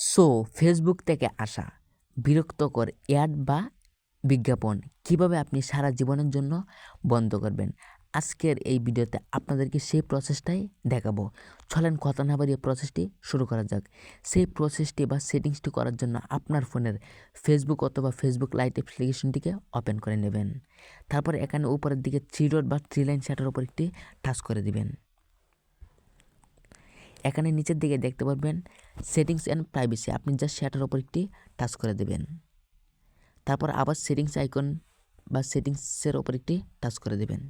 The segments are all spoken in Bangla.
সো ফেসবুক থেকে আসা বিরক্তকর অ্যাড বা বিজ্ঞাপন কিভাবে আপনি সারা জীবনের জন্য বন্ধ করবেন, আজকের এই ভিডিওতে আপনাদেরকে সেই প্রসেসটাই দেখাবো। চলেন কথা না বাড়িয়ে প্রসেসটি শুরু করা যাক। সেই প্রসেসটি বা সেটিংসটি করার জন্য আপনার ফোনের ফেসবুক অথবা ফেসবুক লাইট অ্যাপ্লিকেশনটিকে ওপেন করে নেবেন। তারপর এখানে উপরের দিকে 3 ডট বা 3 লাইন সেটার উপর একটি টাচ করে দিবেন। এখানে নিচের দিকে দেখতে পারবেন সেটিংস অ্যান্ড প্রাইভেসি, আপনি জাস্ট সেটার উপর একটি টাচ করে দেবেন। তারপর আবার সেটিংস আইকন বা সেটিংসের ওপর একটি টাচ করে দেবেন।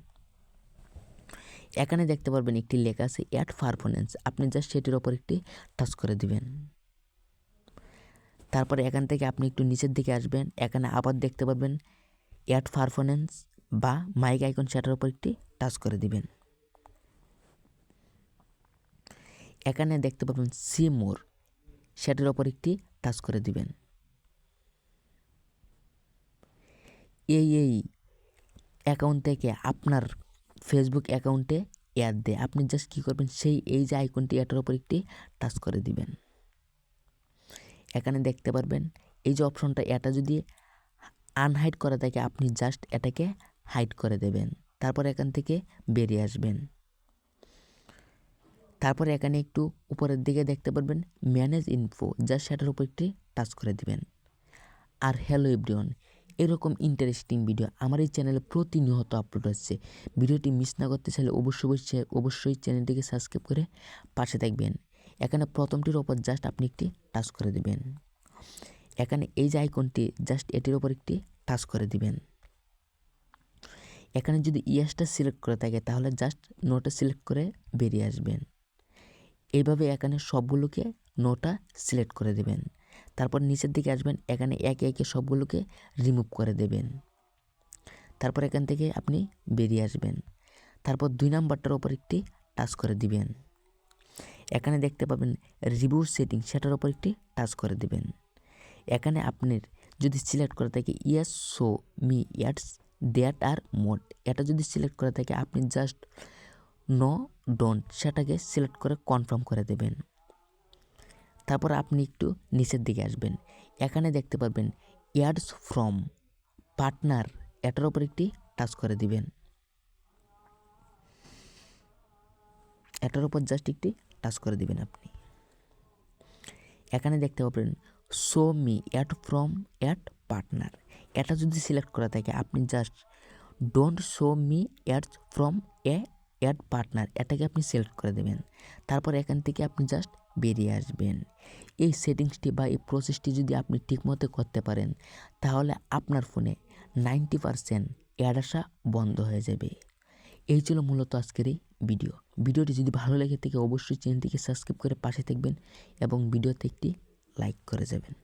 এখানে দেখতে পারবেন একটি লেখা আছে অ্যাড পারফরম্যান্স, আপনি জাস্ট সেটির ওপর একটি টাচ করে দিবেন। তারপরে এখান থেকে আপনি একটু নিচের দিকে আসবেন, এখানে আবার দেখতে পারবেন অ্যাড পারফরম্যান্স বা মাইক আইকন, সেটার ওপর একটি টাচ করে দিবেন। এখানে দেখতে পাবেন সি মোর, সেটার ওপর একটি টাচ করে দিবেন। এই অ্যাকাউন্ট থেকে আপনার ফেসবুক অ্যাকাউন্টে অ্যাড দেয়, আপনি জাস্ট কী করবেন, এই যে আইকনটি এটার ওপর একটি টাচ করে দিবেন। এখানে দেখতে পারবেন এই যে অপশনটা, এটা যদি আনহাইড করা থাকে আপনি জাস্ট এটাকে হাইড করে দেবেন। তারপর এখান থেকে বেরিয়ে আসবেন। তারপরে এখানে একটু উপরের দিকে দেখতে পারবেন ম্যানেজ ইনফো, জাস্ট সেটার উপর একটি টাচ করে দিবেন। আর হ্যালো এভরিওয়ান, এরকম ইন্টারেস্টিং ভিডিও আমার এই চ্যানেলে প্রতিনিয়ত আপলোড হচ্ছে। ভিডিওটি মিস না করতে চাইলে অবশ্যই চ্যানেলটিকে সাবস্ক্রাইব করে পাশে থাকবেন। এখানে প্রথমটির ওপর জাস্ট আপনি একটি টাচ করে দিবেন। এখানে এই যে আইকনটি, জাস্ট এটির ওপর একটি টাচ করে দিবেন। এখানে যদি ইয়েসটা সিলেক্ট করে থাকে তাহলে জাস্ট নোটা সিলেক্ট করে বেরিয়ে আসবেন। এইভাবে এখানে সবগুলোকে নোটা সিলেক্ট করে দেবেন। তারপর নিচের দিকে আসবেন, এখানে একে একে সবগুলোকে রিমুভ করে দেবেন। তারপর এখান থেকে আপনি বেরিয়ে আসবেন। তারপর 2 নাম্বারটার ওপর একটি টাচ করে দিবেন। এখানে দেখতে পাবেন রিভিউ সেটিং, সেটার ওপর একটি টাচ করে দিবেন। এখানে আপনার যদি সিলেক্ট করে থাকে yes show me ads that আর মোড, এটা যদি সিলেক্ট করে থাকে আপনি জাস্ট নো ডোন্ট সেটাকে সিলেক্ট করে কনফার্ম করে দেবেন। তারপর আপনি একটু নিচের দিকে আসবেন, এখানে দেখতে পারবেন অ্যাডস ফ্রম পার্টনার, এটার ওপর একটি টাচ করে দিবেন। এটার উপর জাস্ট একটি টাচ করে দিবেন আপনি। এখানে দেখতে পাবেন show me ad from ad partner, এটা যদি সিলেক্ট করা থাকে আপনি just don't show me ads from ad partner, এটাকে আপনি সিলেক্ট করে দেবেন। তারপর এখান থেকে আপনি জাস্ট বেরিয়ে আসবেন। এই সেটিংসটি বা এই প্রসেসটি যদি আপনি ঠিকমতো করতে পারেন তাহলে আপনার ফোনে 90% অ্যাড আসা বন্ধ হয়ে যাবে। এই ছিল মূলত আজকের এই ভিডিওটি যদি ভালো লেগে থাকে অবশ্যই চ্যানেলটিকে সাবস্ক্রাইব করে পাশে থাকবেন এবং ভিডিওতে একটি লাইক করে যাবেন।